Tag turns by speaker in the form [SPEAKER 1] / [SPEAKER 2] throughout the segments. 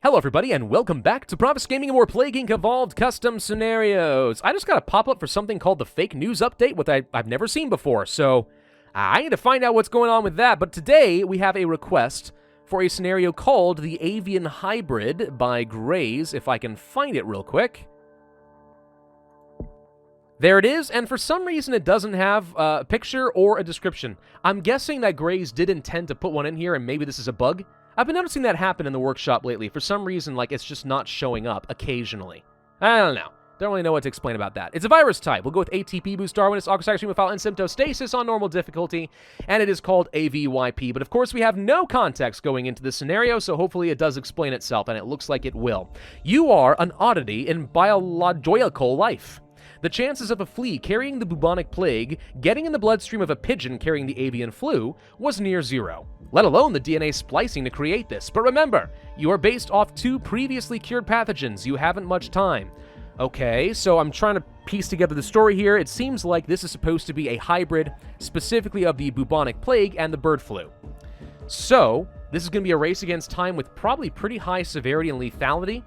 [SPEAKER 1] Hello everybody, and welcome back to Pravus Gaming and more Plague Inc. Evolved Custom Scenarios. I just got a pop-up for something called the Fake News Update, which I've never seen before, so I need to find out what's going on with that. But today, we have a request for a scenario called the Avian Hybrid by Grays, if I can find it real quick. There it is, and for some reason it doesn't have a picture or a description. I'm guessing that Grays did intend to put one in here, and maybe this is a bug. I've been noticing that happen in the workshop lately. For some reason, like, it's just not showing up occasionally. I don't know. Don't really know what to explain about that. It's a virus type. We'll go with ATP boost Darwin. It's oxygen stream file and symptostasis on normal difficulty, and it is called AVYP. But of course, we have no context going into this scenario, so hopefully it does explain itself, and it looks like it will. You are an oddity in biological life. The chances of a flea carrying the bubonic plague getting in the bloodstream of a pigeon carrying the avian flu was near zero, let alone the DNA splicing to create this. But remember, you are based off 2 previously cured pathogens. You haven't much time. Okay, so I'm trying to piece together the story here. It seems like this is supposed to be a hybrid, specifically of the bubonic plague and the bird flu. So, this is going to be a race against time with probably pretty high severity and lethality.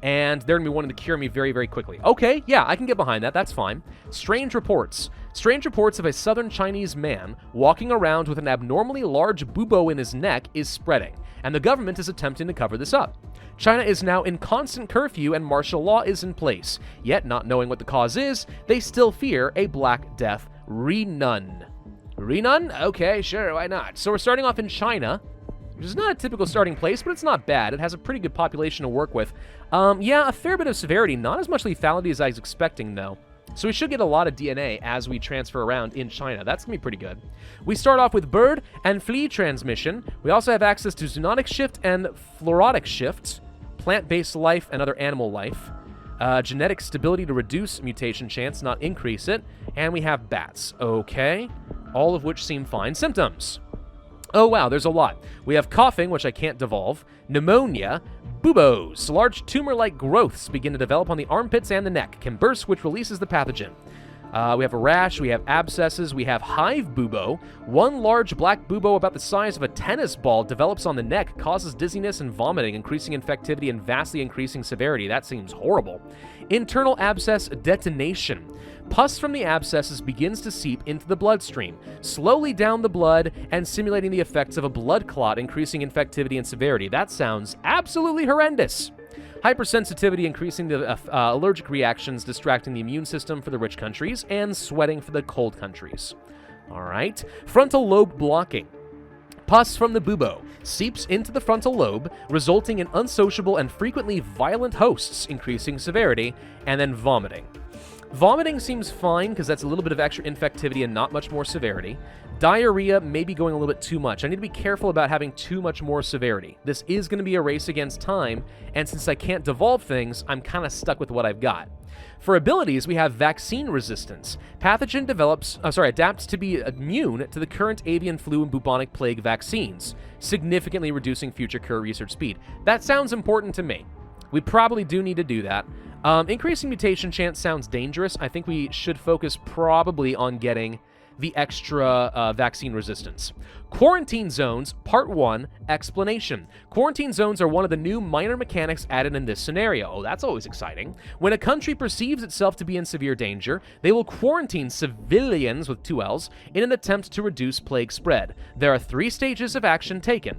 [SPEAKER 1] And they're going to be wanting to cure me very, very quickly. Okay, yeah, I can get behind that. That's fine. Strange reports. Strange reports of a southern Chinese man walking around with an abnormally large bubo in his neck is spreading, and the government is attempting to cover this up. China is now in constant curfew and martial law is in place. Yet, not knowing what the cause is, they still fear a Black Death renun. Renun? Okay, sure, why not? So we're starting off in China, which is not a typical starting place, but it's not bad. It has a pretty good population to work with. Yeah, a fair bit of severity. Not as much lethality as I was expecting, though. So we should get a lot of DNA as we transfer around in China. That's going to be pretty good. We start off with bird and flea transmission. We also have access to zoonotic shift and fluorotic shift, plant-based life and other animal life, genetic stability to reduce mutation chance, not increase it, and we have bats. Okay, all of which seem fine. Symptoms. Oh wow, there's a lot. We have coughing, which I can't devolve, pneumonia, buboes. Large tumor-like growths begin to develop on the armpits and the neck, can burst, which releases the pathogen. We have a rash, we have abscesses, we have hive bubo. One large black bubo about the size of a tennis ball develops on the neck, causes dizziness and vomiting, increasing infectivity and vastly increasing severity. That seems horrible. Internal abscess detonation. Pus from the abscesses begins to seep into the bloodstream, slowly down the blood and simulating the effects of a blood clot, increasing infectivity and severity. That sounds absolutely horrendous. Hypersensitivity increasing the allergic reactions, distracting the immune system for the rich countries, and sweating for the cold countries. All right. Frontal lobe blocking. Pus from the bubo seeps into the frontal lobe, resulting in unsociable and frequently violent hosts, increasing severity, and then vomiting. Vomiting seems fine because that's a little bit of extra infectivity and not much more severity. Diarrhea may be going a little bit too much. I need to be careful about having too much more severity. This is going to be a race against time, and since I can't devolve things, I'm kind of stuck with what I've got. For abilities, we have vaccine resistance. Pathogen adapts to be immune to the current avian flu and bubonic plague vaccines, significantly reducing future cure research speed. That sounds important to me. We probably do need to do that. Increasing mutation chance sounds dangerous. I think we should focus probably on getting the extra vaccine resistance. Quarantine zones, Part 1, explanation. Quarantine zones are one of the new minor mechanics added in this scenario. Oh, that's always exciting. When a country perceives itself to be in severe danger, they will quarantine civilians, with 2 L's, in an attempt to reduce plague spread. There are 3 stages of action taken.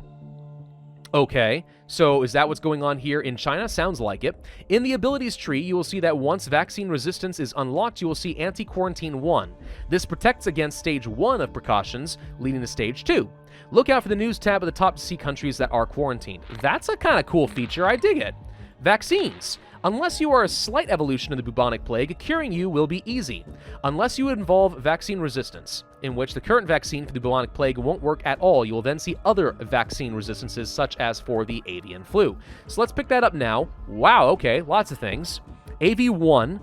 [SPEAKER 1] Okay, so is that what's going on here in China? Sounds like it. In the abilities tree, you will see that once vaccine resistance is unlocked, you will see anti-quarantine 1. This protects against stage 1 of precautions, leading to stage 2. Look out for the news tab at the top to see countries that are quarantined. That's a kind of cool feature. I dig it. Vaccines. Unless you are a slight evolution of the bubonic plague, curing you will be easy. Unless you involve vaccine resistance, in which the current vaccine for the bubonic plague won't work at all. You will then see other vaccine resistances, such as for the avian flu. So let's pick that up now. Wow, okay, lots of things. AV1.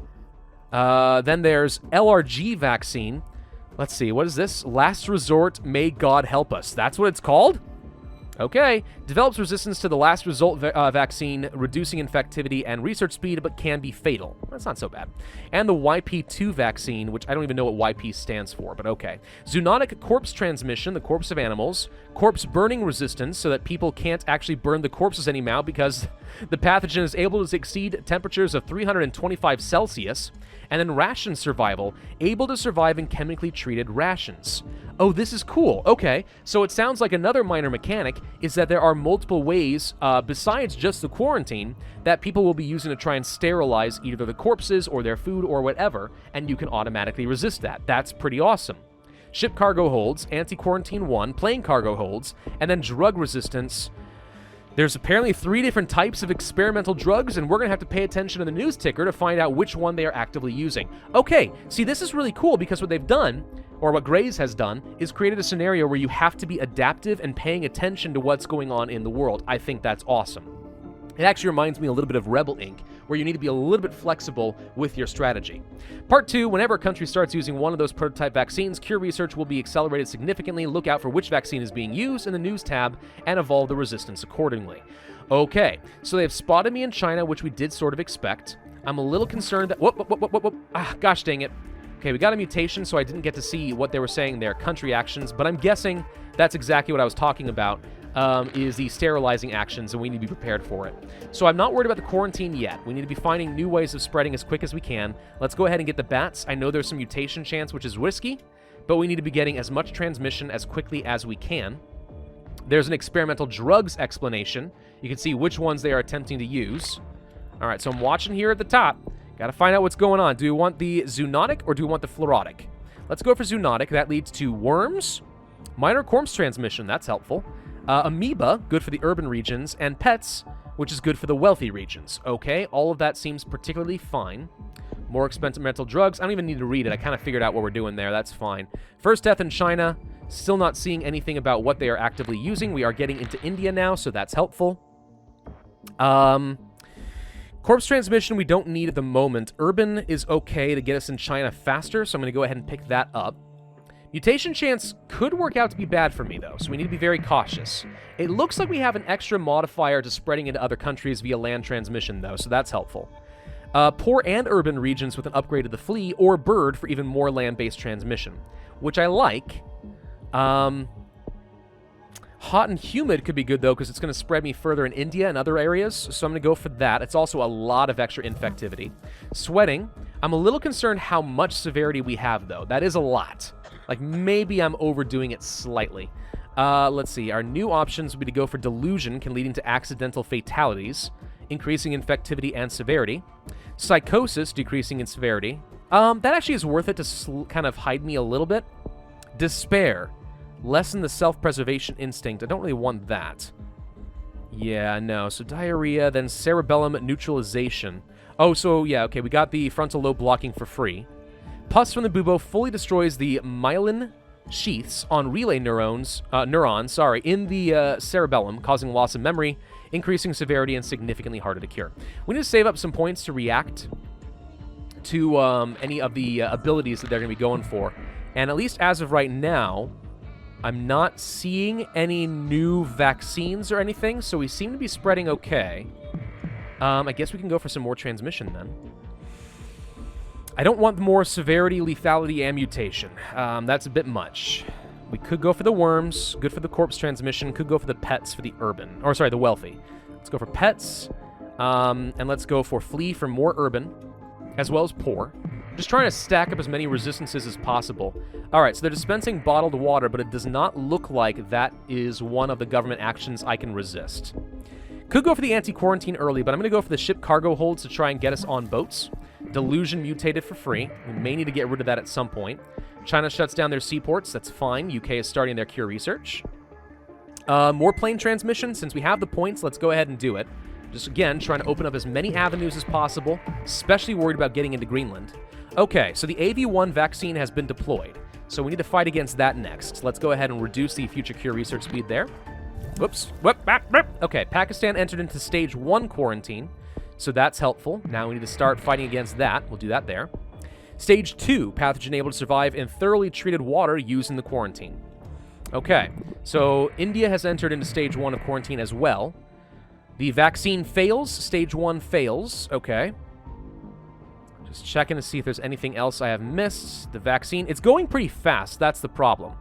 [SPEAKER 1] Then there's LRG vaccine. Let's see, what is this? Last resort, may God help us. That's what it's called? Okay. Develops resistance to the last result vaccine, reducing infectivity and research speed, but can be fatal. That's not so bad. And the YP2 vaccine, which I don't even know what YP stands for, but okay. Zoonotic corpse transmission, the corpse of animals. Corpse burning resistance, so that people can't actually burn the corpses anymore because the pathogen is able to exceed temperatures of 325 Celsius. And then ration survival, able to survive in chemically treated rations. Oh, this is cool. Okay, so it sounds like another minor mechanic is that there are multiple ways, besides just the quarantine, that people will be using to try and sterilize either the corpses or their food or whatever, and you can automatically resist that. That's pretty awesome. Ship cargo holds, anti-quarantine 1, plane cargo holds, and then drug resistance. There's apparently 3 different types of experimental drugs, and we're going to have to pay attention to the news ticker to find out which one they are actively using. Okay, see, this is really cool because what they've done, or what Grays has done, is created a scenario where you have to be adaptive and paying attention to what's going on in the world. I think that's awesome. It actually reminds me a little bit of Rebel Inc., where you need to be a little bit flexible with your strategy. Part 2, whenever a country starts using one of those prototype vaccines, cure research will be accelerated significantly. Look out for which vaccine is being used in the news tab and evolve the resistance accordingly. Okay, so they have spotted me in China, which we did sort of expect. I'm a little concerned that... Whoop. Ah, gosh dang it. Okay, we got a mutation, so I didn't get to see what they were saying there, country actions, but I'm guessing that's exactly what I was talking about. Is the sterilizing actions, and we need to be prepared for it. So I'm not worried about the quarantine yet. We need to be finding new ways of spreading as quick as we can. Let's go ahead and get the bats. I know there's some mutation chance, which is risky, but we need to be getting as much transmission as quickly as we can. There's an experimental drugs explanation. You can see which ones they are attempting to use. All right, so I'm watching here at the top. Got to find out what's going on. Do we want the zoonotic or do we want the fluorotic? Let's go for zoonotic. That leads to worms, minor corpse transmission. That's helpful. Amoeba, good for the urban regions, and pets, which is good for the wealthy regions. Okay, all of that seems particularly fine. More experimental drugs. I don't even need to read it. I kind of figured out what we're doing there. That's fine. First death in China. Still not seeing anything about what they are actively using. We are getting into India now, so that's helpful. Corpse transmission we don't need at the moment. Urban is okay to get us in China faster, so I'm going to go ahead and pick that up. Mutation chance could work out to be bad for me, though, so we need to be very cautious. It looks like we have an extra modifier to spreading into other countries via land transmission, though, so that's helpful. Poor and urban regions with an upgrade of the flea or bird for even more land-based transmission, which I like. Hot and humid could be good, though, because it's going to spread me further in India and other areas, so I'm going to go for that. It's also a lot of extra infectivity. Sweating. I'm a little concerned how much severity we have, though. That is a lot. Like, maybe I'm overdoing it slightly. Let's see. Our new options would be to go for delusion, can leading to accidental fatalities, increasing infectivity and severity. Psychosis, decreasing in severity. That actually is worth it to kind of hide me a little bit. Despair, lessen the self-preservation instinct. I don't really want that. Yeah, no. So diarrhea, then cerebellum neutralization. Oh, so yeah, okay. We got the frontal lobe blocking for free. Pus from the bubo fully destroys the myelin sheaths on relay neurons in the cerebellum, causing loss of memory, increasing severity, and significantly harder to cure. We need to save up some points to react to any of the abilities that they're going to be going for. And at least as of right now, I'm not seeing any new vaccines or anything, so we seem to be spreading okay. I guess we can go for some more transmission then. I don't want more severity, lethality, and mutation. That's a bit much. We could go for the worms, good for the corpse transmission, could go for the pets for the urban, or sorry, the wealthy. Let's go for pets, and let's go for flea for more urban, as well as poor. Just trying to stack up as many resistances as possible. All right, so they're dispensing bottled water, but it does not look like that is one of the government actions I can resist. Could go for the anti-quarantine early, but I'm going to go for the ship cargo holds to try and get us on boats. Delusion mutated for free. We may need to get rid of that at some point. China shuts down their seaports. That's fine. UK is starting their cure research. More plane transmission. Since we have the points, let's go ahead and do it. Just, again, trying to open up as many avenues as possible, especially worried about getting into Greenland. Okay, so the AV1 vaccine has been deployed, so we need to fight against that next. Let's go ahead and reduce the future cure research speed there. Whoops. Okay, Pakistan entered into stage 1 quarantine, so that's helpful. Now we need to start fighting against that. We'll do that there. Stage 2, pathogen able to survive in thoroughly treated water used in the quarantine. Okay, so India has entered into stage 1 of quarantine as well. The vaccine fails. Stage 1 fails. Okay. Just checking to see if there's anything else I have missed. The vaccine, it's going pretty fast. That's the problem.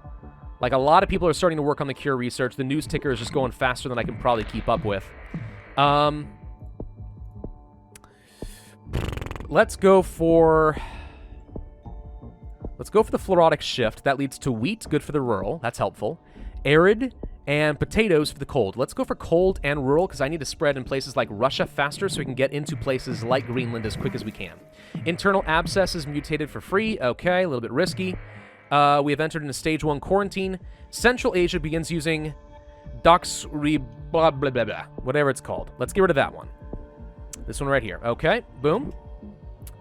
[SPEAKER 1] Like, a lot of people are starting to work on the cure research. The news ticker is just going faster than I can probably keep up with. Let's go for the fluorotic shift. That leads to wheat, good for the rural. That's helpful. Arid and potatoes for the cold. Let's go for cold and rural because I need to spread in places like Russia faster so we can get into places like Greenland as quick as we can. Internal abscesses mutated for free. Okay, a little bit risky. We have entered into stage 1 quarantine. Central Asia begins using doxri blah blah blah blah, whatever it's called. Let's get rid of that one. This one right here. Okay, boom.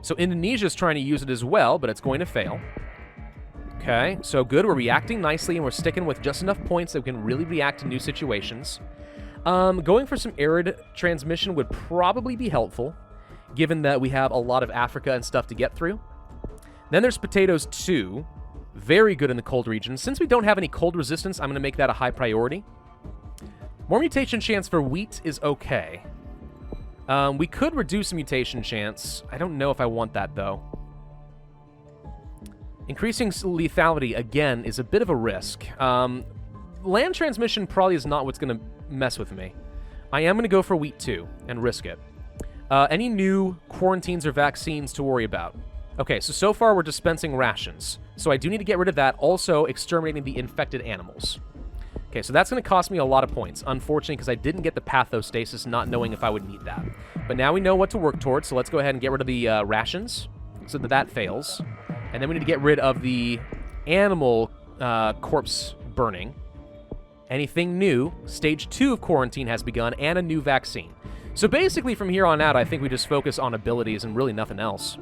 [SPEAKER 1] So Indonesia's trying to use it as well, but it's going to fail. Okay, so good. We're reacting nicely, and we're sticking with just enough points that we can really react to new situations. Going for some arid transmission would probably be helpful, given that we have a lot of Africa and stuff to get through. Then there's potatoes too. Very good in the cold region. Since we don't have any cold resistance, I'm going to make that a high priority. More mutation chance for wheat is okay. We could reduce a mutation chance. I don't know if I want that, though. Increasing lethality, again, is a bit of a risk. Land transmission probably is not what's going to mess with me. I am going to go for wheat, too, and risk it. Any new quarantines or vaccines to worry about? Okay, so far we're dispensing rations. So I do need to get rid of that. Also, exterminating the infected animals. Okay, so that's going to cost me a lot of points, unfortunately, because I didn't get the pathostasis, not knowing if I would need that. But now we know what to work towards, so let's go ahead and get rid of the rations, so that fails. And then we need to get rid of the animal corpse burning. Anything new? Stage 2 of quarantine has begun, and a new vaccine. So basically, from here on out, I think we just focus on abilities and really nothing else.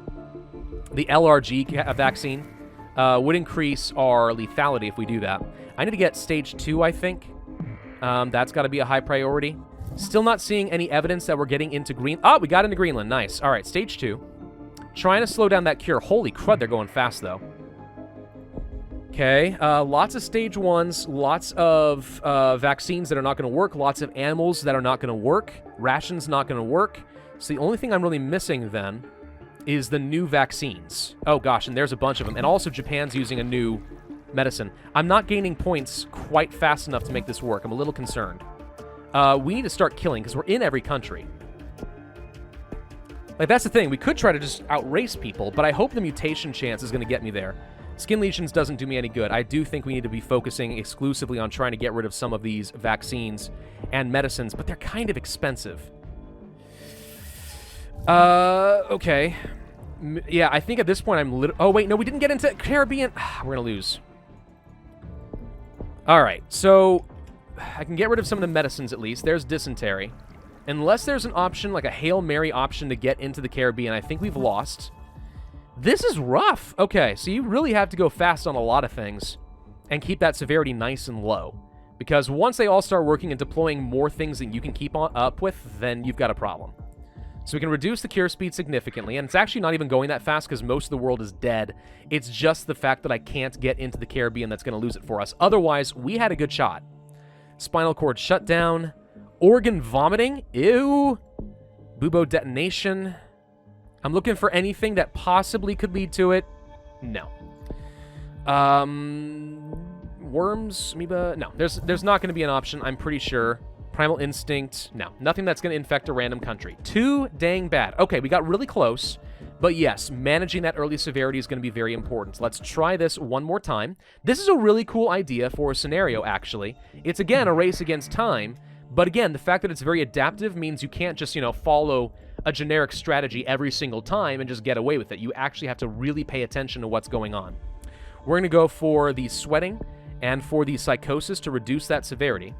[SPEAKER 1] The LRG vaccine would increase our lethality if we do that. I need to get stage 2, I think. That's got to be a high priority. Still not seeing any evidence that we're getting into Green... Oh, we got into Greenland. Nice. All right, stage 2. Trying to slow down that cure. Holy crud, they're going fast, though. Okay, lots of stage 1s, lots of vaccines that are not going to work, lots of animals that are not going to work, rations not going to work. So the only thing I'm really missing, then, is the new vaccines. Oh, gosh, and there's a bunch of them. And also Japan's using a new medicine. I'm not gaining points quite fast enough to make this work. I'm a little concerned. We need to start killing, because we're in every country. Like, that's the thing. We could try to just outrace people, but I hope the mutation chance is going to get me there. Skin lesions doesn't do me any good. I do think we need to be focusing exclusively on trying to get rid of some of these vaccines and medicines, but they're kind of expensive. Okay. Yeah, I think at this point I'm oh, wait, no, we didn't get into Caribbean. We're going to lose. All right, so I can get rid of some of the medicines at least. There's dysentery. Unless there's an option, like a Hail Mary option to get into the Caribbean, I think we've lost. This is rough. Okay, so you really have to go fast on a lot of things and keep that severity nice and low. Because once they all start working and deploying more things that you can keep up with, then you've got a problem. So we can reduce the cure speed significantly, and it's actually not even going that fast because most of the world is dead. It's just the fact that I can't get into the Caribbean that's going to lose it for us. Otherwise, we had a good shot. Spinal cord shutdown. Organ vomiting. Ew. Bubo detonation. I'm looking for anything that possibly could lead to it. No. Worms, amoeba. No, there's not going to be an option, I'm pretty sure. Primal instinct. No, nothing that's going to infect a random country. Too dang bad. Okay, we got really close. But yes, managing that early severity is going to be very important. Let's try this one more time. This is a really cool idea for a scenario, actually. It's, again, a race against time. But again, the fact that it's very adaptive means you can't just, follow a generic strategy every single time and just get away with it. You actually have to really pay attention to what's going on. We're going to go for the sweating and for the psychosis to reduce that severity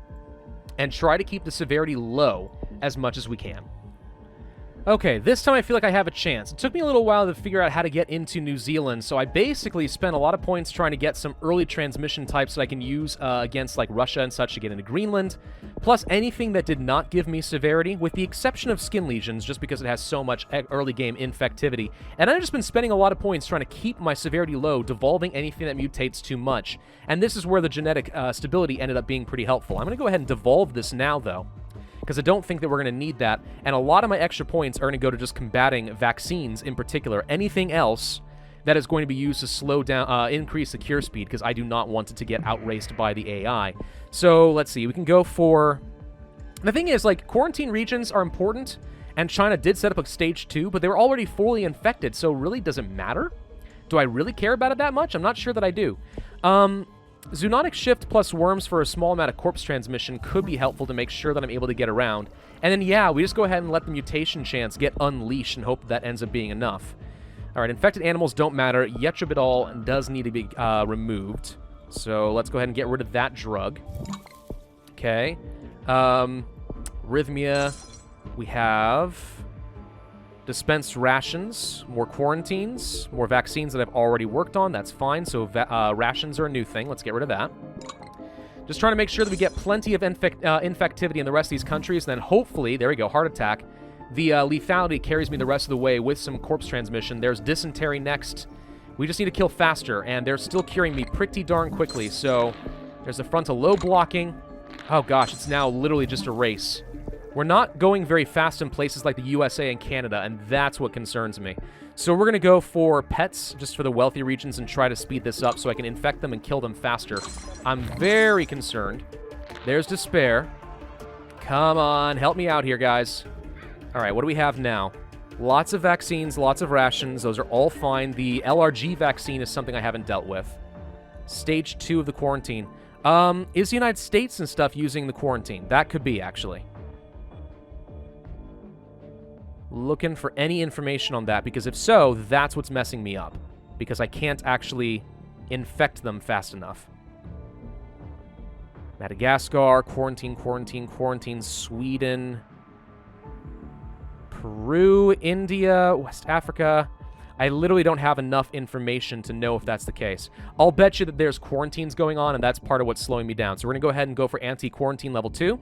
[SPEAKER 1] and try to keep the severity low as much as we can. Okay, this time I feel like I have a chance. It took me a little while to figure out how to get into New Zealand, so I basically spent a lot of points trying to get some early transmission types that I can use against like Russia and such to get into Greenland, plus anything that did not give me severity, with the exception of skin lesions, just because it has so much early game infectivity. And I've just been spending a lot of points trying to keep my severity low, devolving anything that mutates too much. And this is where the genetic stability ended up being pretty helpful. I'm going to go ahead and devolve this now, though, because I don't think that we're going to need that, and a lot of my extra points are going to go to just combating vaccines in particular. Anything else that is going to be used to slow down, increase the cure speed, because I do not want it to get outraced by the AI. So, let's see, we can go for... The thing is, like, quarantine regions are important, and China did set up a stage 2, but they were already fully infected, so really does it matter? Do I really care about it that much? I'm not sure that I do. Zoonotic shift plus worms for a small amount of corpse transmission could be helpful to make sure that I'm able to get around. And then, yeah, we just go ahead and let the mutation chance get unleashed and hope that ends up being enough. All right, infected animals don't matter. Yetrobidol does need to be removed. So let's go ahead and get rid of that drug. Okay. Arrhythmia. We have... dispensed rations, more quarantines, more vaccines that I've already worked on. That's fine. So rations are a new thing. Let's get rid of that. Just trying to make sure that we get plenty of infectivity in the rest of these countries. And then hopefully, there we go, heart attack. The lethality carries me the rest of the way with some corpse transmission. There's dysentery next. We just need to kill faster. And they're still curing me pretty darn quickly. So there's the frontal lobe blocking. Oh gosh, it's now literally just a race. We're not going very fast in places like the USA and Canada, and that's what concerns me. So we're going to go for pets, just for the wealthy regions, and try to speed this up so I can infect them and kill them faster. I'm very concerned. There's despair. Come on, help me out here, guys. All right, what do we have now? Lots of vaccines, lots of rations. Those are all fine. The LRG vaccine is something I haven't dealt with. Stage 2 of the quarantine. Is the United States and stuff using the quarantine? That could be, actually. Looking for any information on that, because if so, that's what's messing me up, because I can't actually infect them fast enough. Madagascar, quarantine, quarantine, quarantine, Sweden, Peru, India, West Africa. I literally don't have enough information to know if that's the case. I'll bet you that there's quarantines going on, and that's part of what's slowing me down. So we're going to go ahead and go for anti-quarantine level 2.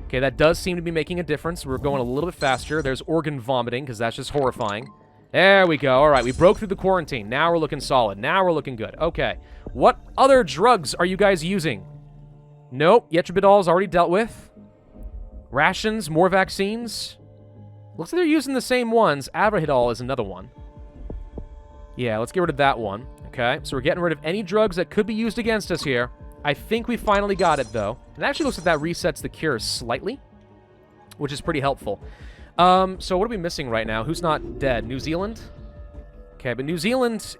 [SPEAKER 1] Okay, that does seem to be making a difference. We're going a little bit faster. There's organ vomiting, because that's just horrifying. There we go. All right, we broke through the quarantine. Now we're looking solid. Now we're looking good. Okay. What other drugs are you guys using? Nope. Yetrobidol is already dealt with. Rations, more vaccines. Looks like they're using the same ones. Avrahidol is another one. Yeah, let's get rid of that one. Okay, so we're getting rid of any drugs that could be used against us here. I think we finally got it, though. It actually looks like that resets the cure slightly, which is pretty helpful. So what are we missing right now? Who's not dead? New Zealand? Okay, but New Zealand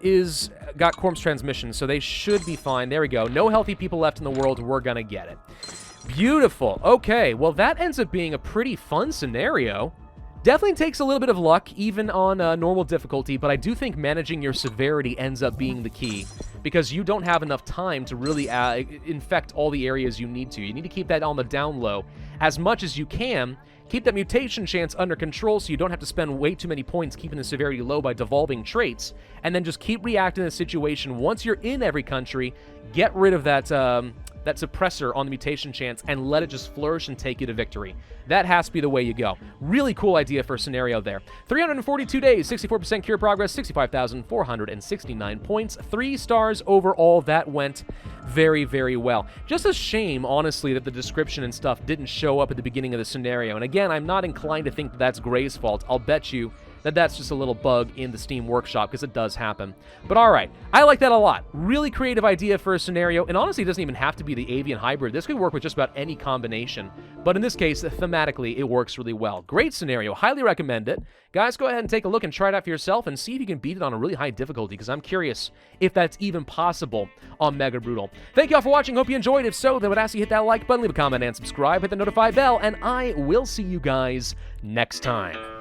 [SPEAKER 1] got corpse transmission, so they should be fine. There we go. No healthy people left in the world. We're gonna get it. Beautiful. Okay, well, that ends up being a pretty fun scenario. Definitely takes a little bit of luck, even on normal difficulty, but I do think managing your severity ends up being the key, because you don't have enough time to really infect all the areas you need to. You need to keep that on the down low as much as you can. Keep that mutation chance under control so you don't have to spend way too many points keeping the severity low by devolving traits, and then just keep reacting to the situation. Once you're in every country, get rid of that that suppressor on the mutation chance and let it just flourish and take you to victory. That has to be the way you go. Really cool idea for a scenario there. 342 days, 64% cure progress, 65,469 points, 3 stars overall. That went very, very well. Just a shame, honestly, that the description and stuff didn't show up at the beginning of the scenario. And again, I'm not inclined to think that that's Gray's fault. I'll bet you that that's just a little bug in the Steam Workshop, because it does happen. But all right, I like that a lot. Really creative idea for a scenario, and honestly, it doesn't even have to be the Avian hybrid. This could work with just about any combination, but in this case, thematically, it works really well. Great scenario. Highly recommend it. Guys, go ahead and take a look and try it out for yourself and see if you can beat it on a really high difficulty, because I'm curious if that's even possible on Mega Brutal. Thank you all for watching. Hope you enjoyed. If so, then I would ask you hit that like button, leave a comment, and subscribe. Hit the notify bell, and I will see you guys next time.